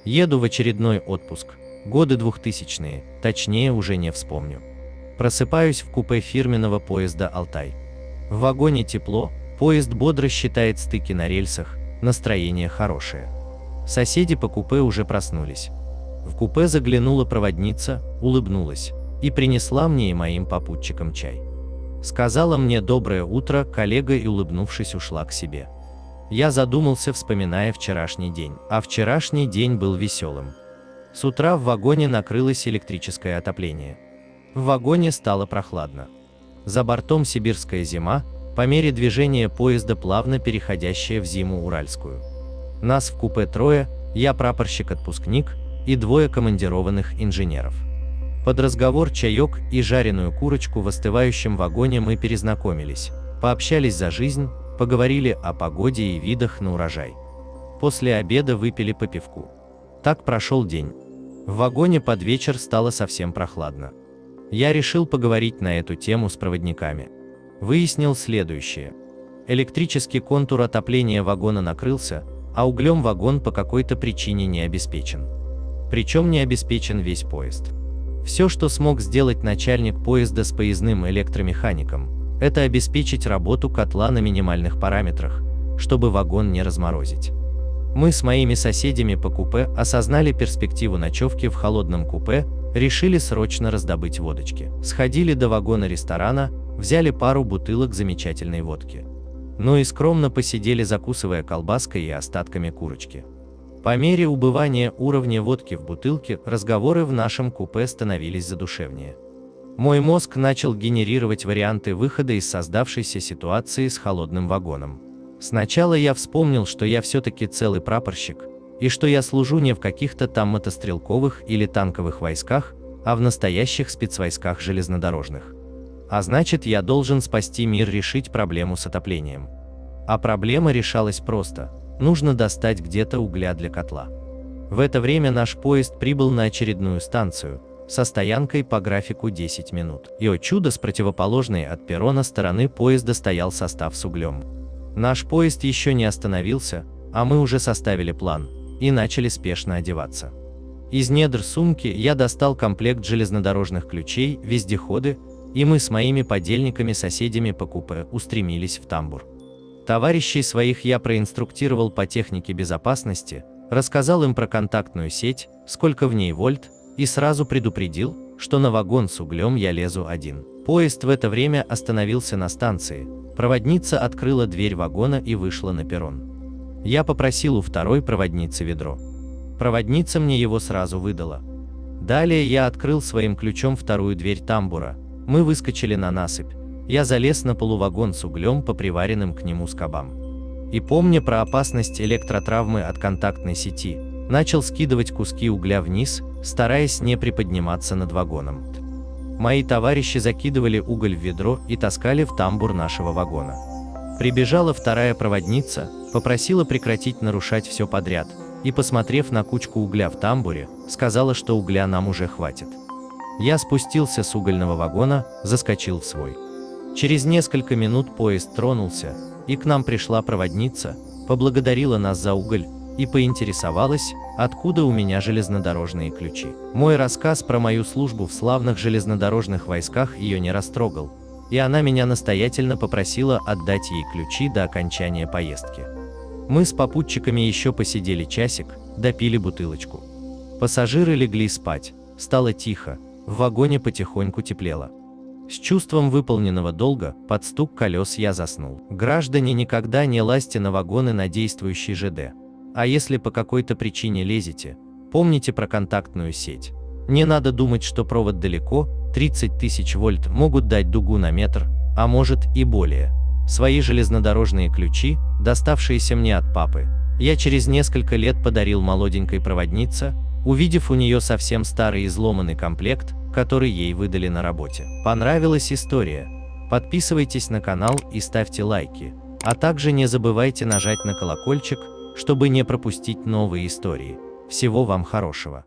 Еду в очередной отпуск. Годы 2000-е, точнее уже не вспомню. Просыпаюсь в купе фирменного поезда «Алтай». В вагоне тепло, поезд бодро считает стыки на рельсах, настроение хорошее. Соседи по купе уже проснулись. В купе заглянула проводница, улыбнулась и принесла мне и моим попутчикам чай. Сказала мне «доброе утро, коллега» и, улыбнувшись, ушла к себе. Я задумался, вспоминая вчерашний день, а вчерашний день был веселым. С утра в вагоне накрылось электрическое отопление. В вагоне стало прохладно. За бортом сибирская зима, по мере движения поезда плавно переходящая в зиму уральскую. Нас в купе трое, я прапорщик-отпускник и двое командированных инженеров. Под разговор, чаек и жареную курочку в остывающем вагоне мы перезнакомились, пообщались за жизнь, поговорили о погоде и видах на урожай. После обеда выпили по пивку. Так прошел день. В вагоне под вечер стало совсем прохладно. Я решил поговорить на эту тему с проводниками. Выяснил следующее. Электрический контур отопления вагона накрылся, а углем вагон по какой-то причине не обеспечен. Причем не обеспечен весь поезд. Все, что смог сделать начальник поезда с поездным электромехаником, это обеспечить работу котла на минимальных параметрах, чтобы вагон не разморозить. Мы с моими соседями по купе осознали перспективу ночевки в холодном купе, решили срочно раздобыть водочки. Сходили до вагона ресторана, взяли пару бутылок замечательной водки. Ну и скромно посидели, закусывая колбаской и остатками курочки. По мере убывания уровня водки в бутылке, разговоры в нашем купе становились задушевнее. Мой мозг начал генерировать варианты выхода из создавшейся ситуации с холодным вагоном. Сначала я вспомнил, что я все-таки целый прапорщик, и что я служу не в каких-то там мотострелковых или танковых войсках, а в настоящих спецвойсках железнодорожных. А значит, я должен спасти мир, решить проблему с отоплением. А проблема решалась просто. Нужно достать где-то угля для котла. В это время наш поезд прибыл на очередную станцию, со стоянкой по графику 10 минут. И, о чудо, с противоположной от перрона стороны поезда стоял состав с углем. Наш поезд еще не остановился, а мы уже составили план и начали спешно одеваться. Из недр сумки я достал комплект железнодорожных ключей, вездеходы, и мы с моими подельниками-соседями по купе устремились в тамбур. Товарищей своих я проинструктировал по технике безопасности, рассказал им про контактную сеть, сколько в ней вольт, и сразу предупредил, что на вагон с углем я лезу один. Поезд в это время остановился на станции, проводница открыла дверь вагона и вышла на перрон. Я попросил у второй проводницы ведро. Проводница мне его сразу выдала. Далее я открыл своим ключом вторую дверь тамбура, мы выскочили на насыпь. Я залез на полувагон с углем по приваренным к нему скобам. И, помня про опасность электротравмы от контактной сети, начал скидывать куски угля вниз, стараясь не приподниматься над вагоном. Мои товарищи закидывали уголь в ведро и таскали в тамбур нашего вагона. Прибежала вторая проводница, попросила прекратить нарушать все подряд, и, посмотрев на кучку угля в тамбуре, сказала, что угля нам уже хватит. Я спустился с угольного вагона, заскочил в свой. Через несколько минут поезд тронулся, и к нам пришла проводница, поблагодарила нас за уголь и поинтересовалась, откуда у меня железнодорожные ключи. Мой рассказ про мою службу в славных железнодорожных войсках ее не растрогал, и она меня настоятельно попросила отдать ей ключи до окончания поездки. Мы с попутчиками еще посидели часик, допили бутылочку. Пассажиры легли спать, стало тихо, в вагоне потихоньку теплело. С чувством выполненного долга, под стук колес я заснул. Граждане, никогда не лазьте на вагоны на действующий ЖД. А если по какой-то причине лезете, помните про контактную сеть. Не надо думать, что провод далеко, 30 тысяч вольт могут дать дугу на метр, а может и более. Свои железнодорожные ключи, доставшиеся мне от папы, я через несколько лет подарил молоденькой проводнице, увидев у нее совсем старый изломанный комплект, который ей выдали на работе. Понравилась история? Подписывайтесь на канал и ставьте лайки, а также не забывайте нажать на колокольчик, чтобы не пропустить новые истории. Всего вам хорошего!